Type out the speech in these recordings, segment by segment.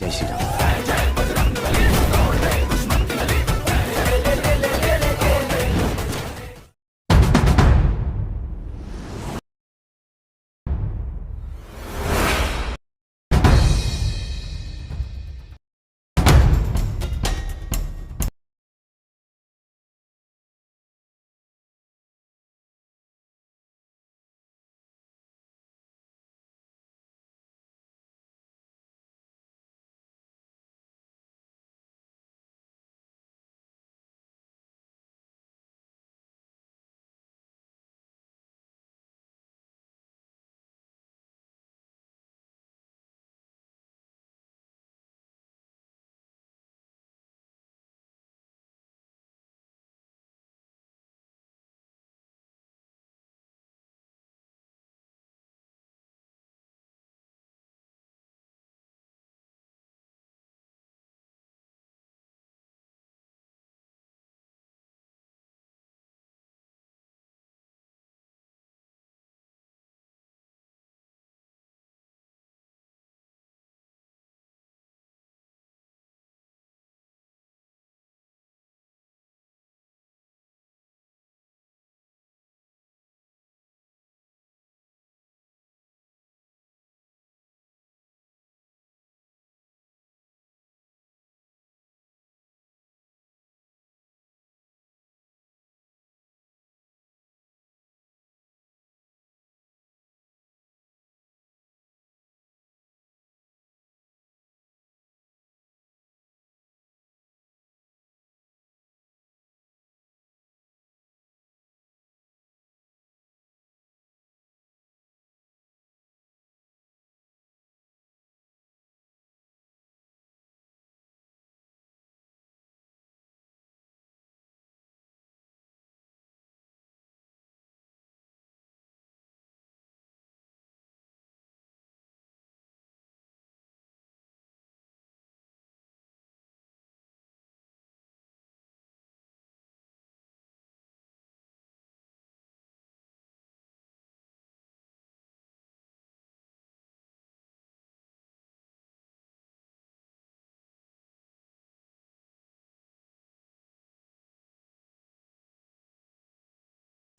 जय श्री राम।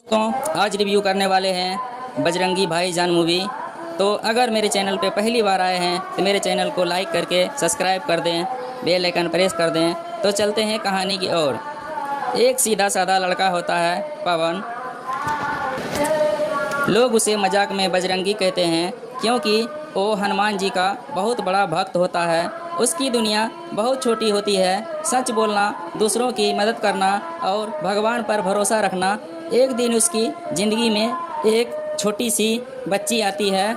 तो आज रिव्यू करने वाले हैं बजरंगी भाईजान मूवी। तो अगर मेरे चैनल पे पहली बार आए हैं तो मेरे चैनल को लाइक करके सब्सक्राइब कर दें, बेल आइकन प्रेस कर दें। तो चलते हैं कहानी की ओर। एक सीधा साधा लड़का होता है पवन। लोग उसे मजाक में बजरंगी कहते हैं क्योंकि वो हनुमान जी का बहुत बड़ा भक्त होता है। उसकी दुनिया बहुत छोटी होती है। सच बोलना, दूसरों की मदद करना और भगवान पर भरोसा रखना। एक दिन उसकी ज़िंदगी में एक छोटी सी बच्ची आती है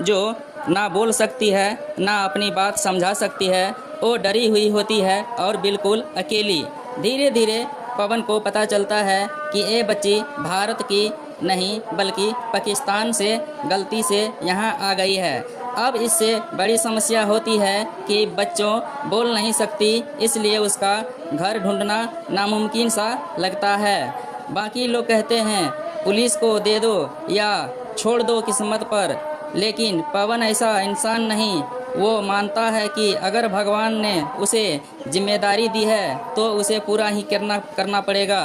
जो ना बोल सकती है, ना अपनी बात समझा सकती है। वो डरी हुई होती है और बिल्कुल अकेली। धीरे धीरे पवन को पता चलता है कि ये बच्ची भारत की नहीं बल्कि पाकिस्तान से गलती से यहाँ आ गई है। अब इससे बड़ी समस्या होती है कि बच्चों बोल नहीं सकती, इसलिए उसका घर ढूंढना नामुमकिन सा लगता है। बाकी लोग कहते हैं पुलिस को दे दो या छोड़ दो किस्मत पर, लेकिन पवन ऐसा इंसान नहीं। वो मानता है कि अगर भगवान ने उसे जिम्मेदारी दी है तो उसे पूरा ही करना पड़ेगा।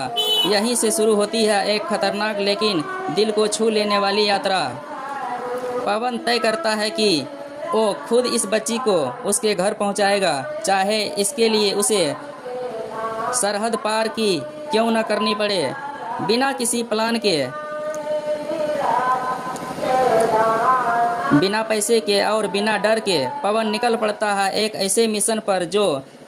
यहीं से शुरू होती है एक खतरनाक लेकिन दिल को छू लेने वाली यात्रा। पवन तय करता है कि वो खुद इस बच्ची को उसके घर पहुंचाएगा, चाहे इसके लिए उसे सरहद पार की क्यों न करनी पड़े। बिना किसी प्लान के, बिना पैसे के और बिना डर के पवन निकल पड़ता है एक ऐसे मिशन पर जो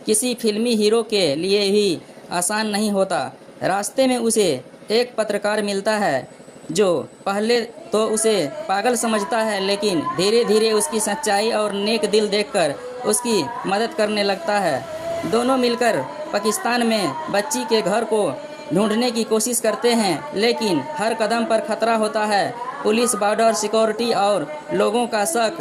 किसी फिल्मी हीरो के लिए भी आसान नहीं होता। रास्ते में उसे एक पत्रकार मिलता है जो पहले तो उसे पागल समझता है, लेकिन धीरे धीरे उसकी सच्चाई और नेक दिल देखकर उसकी मदद करने लगता है। दोनों मिलकर पाकिस्तान में बच्ची के घर को ढूंढने की कोशिश करते हैं, लेकिन हर कदम पर खतरा होता है। पुलिस, बॉर्डर सिक्योरिटी और लोगों का शक।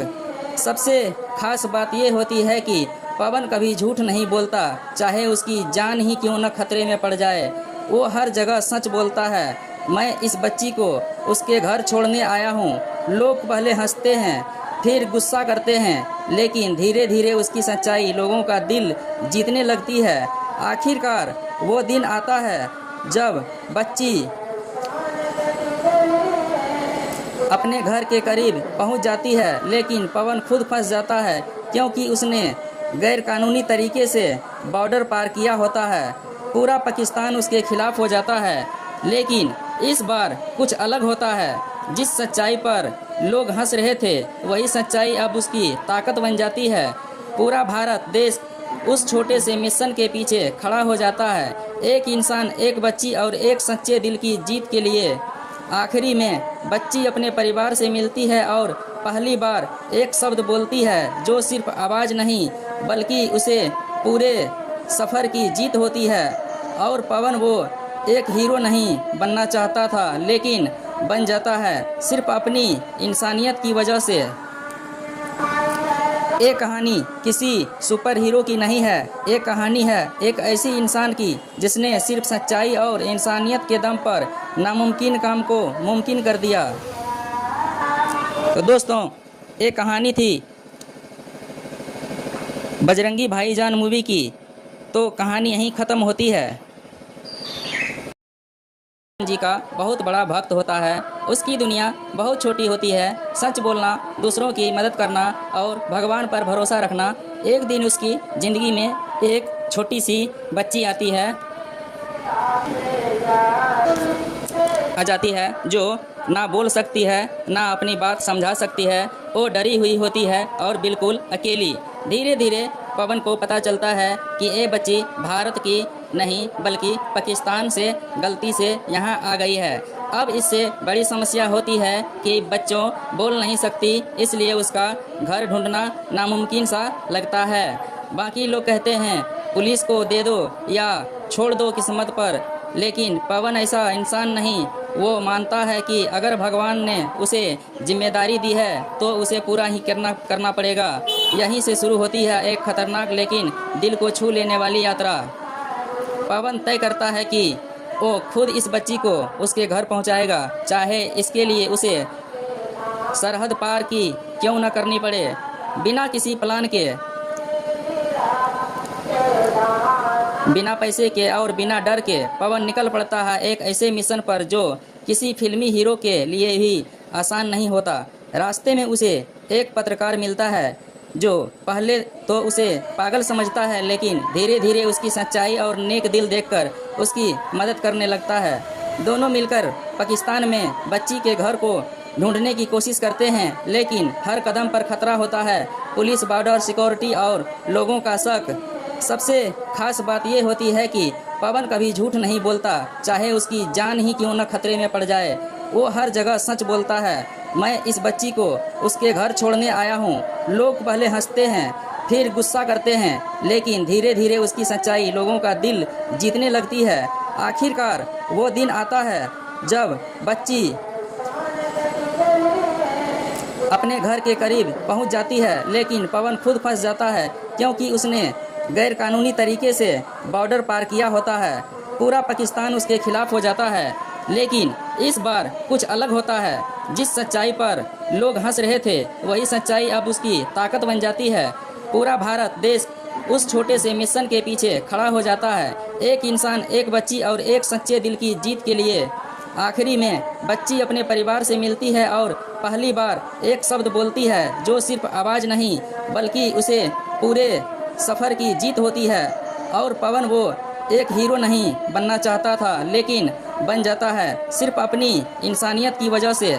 सबसे खास बात यह होती है कि पवन कभी झूठ नहीं बोलता, चाहे उसकी जान ही क्यों न खतरे में पड़ जाए। वो हर जगह सच बोलता है। मैं इस बच्ची को उसके घर छोड़ने आया हूँ, लोग पहले हंसते हैं, फिर गुस्सा करते हैं, लेकिन धीरे धीरे उसकी सच्चाई लोगों का दिल जीतने लगती है। आखिरकार वो दिन आता है जब बच्ची अपने घर के करीब पहुंच जाती है, लेकिन पवन खुद फंस जाता है क्योंकि उसने गैरकानूनी तरीके से बॉर्डर पार किया होता है। पूरा पाकिस्तान उसके खिलाफ हो जाता है, लेकिन इस बार कुछ अलग होता है। जिस सच्चाई पर लोग हंस रहे थे, वही सच्चाई अब उसकी ताकत बन जाती है। पूरा भारत देश उस छोटे से मिशन के पीछे खड़ा हो जाता है, एक इंसान, एक बच्ची और एक सच्चे दिल की जीत के लिए। आखिरी में बच्ची अपने परिवार से मिलती है और पहली बार एक शब्द बोलती है जो सिर्फ आवाज़ नहीं बल्कि उसे पूरे सफ़र की जीत होती है। और पवन वो एक हीरो नहीं बनना चाहता था, लेकिन बन जाता है सिर्फ अपनी इंसानियत की वजह से। एक कहानी किसी सुपर हीरो की नहीं है, एक कहानी है एक ऐसी इंसान की जिसने सिर्फ सच्चाई और इंसानियत के दम पर नामुमकिन काम को मुमकिन कर दिया। तो दोस्तों, एक कहानी थी बजरंगी भाईजान मूवी की, तो कहानी यहीं ख़त्म होती है। जी का बहुत बड़ा भक्त होता है, उसकी दुनिया बहुत छोटी होती है। सच बोलना, दूसरों की मदद करना और भगवान पर भरोसा रखना। एक दिन उसकी ज़िंदगी में एक छोटी सी बच्ची आती है जो ना बोल सकती है, ना अपनी बात समझा सकती है। वो डरी हुई होती है और बिल्कुल अकेली। धीरे धीरे पवन को पता चलता है कि ये बच्ची भारत की नहीं बल्कि पाकिस्तान से गलती से यहाँ आ गई है। अब इससे बड़ी समस्या होती है कि बच्चों बोल नहीं सकती, इसलिए उसका घर ढूंढना नामुमकिन सा लगता है। बाकी लोग कहते हैं पुलिस को दे दो या छोड़ दो किस्मत पर, लेकिन पवन ऐसा इंसान नहीं। वो मानता है कि अगर भगवान ने उसे जिम्मेदारी दी है तो उसे पूरा ही करना पड़ेगा। यहीं से शुरू होती है एक खतरनाक लेकिन दिल को छू लेने वाली यात्रा। पवन तय करता है कि वो खुद इस बच्ची को उसके घर पहुंचाएगा, चाहे इसके लिए उसे सरहद पार की क्यों न करनी पड़े। बिना किसी प्लान के, बिना पैसे के और बिना डर के पवन निकल पड़ता है एक ऐसे मिशन पर जो किसी फिल्मी हीरो के लिए भी आसान नहीं होता। रास्ते में उसे एक पत्रकार मिलता है जो पहले तो उसे पागल समझता है, लेकिन धीरे धीरे उसकी सच्चाई और नेक दिल देखकर उसकी मदद करने लगता है। दोनों मिलकर पाकिस्तान में बच्ची के घर को ढूंढने की कोशिश करते हैं, लेकिन हर कदम पर खतरा होता है। पुलिस, बॉर्डर सिक्योरिटी और लोगों का शक। सबसे खास बात यह होती है कि पवन कभी झूठ नहीं बोलता, चाहे उसकी जान ही क्यों न खतरे में पड़ जाए। वो हर जगह सच बोलता है। मैं इस बच्ची को उसके घर छोड़ने आया हूँ। लोग पहले हंसते हैं, फिर गुस्सा करते हैं, लेकिन धीरे धीरे उसकी सच्चाई लोगों का दिल जीतने लगती है। आखिरकार वो दिन आता है जब बच्ची अपने घर के करीब पहुंच जाती है, लेकिन पवन खुद फंस जाता है क्योंकि उसने गैरकानूनी तरीके से बॉर्डर पार किया होता है। पूरा पाकिस्तान उसके खिलाफ हो जाता है, लेकिन इस बार कुछ अलग होता है। जिस सच्चाई पर लोग हंस रहे थे, वही सच्चाई अब उसकी ताकत बन जाती है। पूरा भारत देश उस छोटे से मिशन के पीछे खड़ा हो जाता है, एक इंसान, एक बच्ची और एक सच्चे दिल की जीत के लिए। आखिरी में बच्ची अपने परिवार से मिलती है और पहली बार एक शब्द बोलती है जो सिर्फ आवाज़ नहीं बल्कि उसे पूरे सफ़र की जीत होती है। और पवन वो एक हीरो नहीं बनना चाहता था, लेकिन बन जाता है सिर्फ अपनी इंसानियत की वजह से।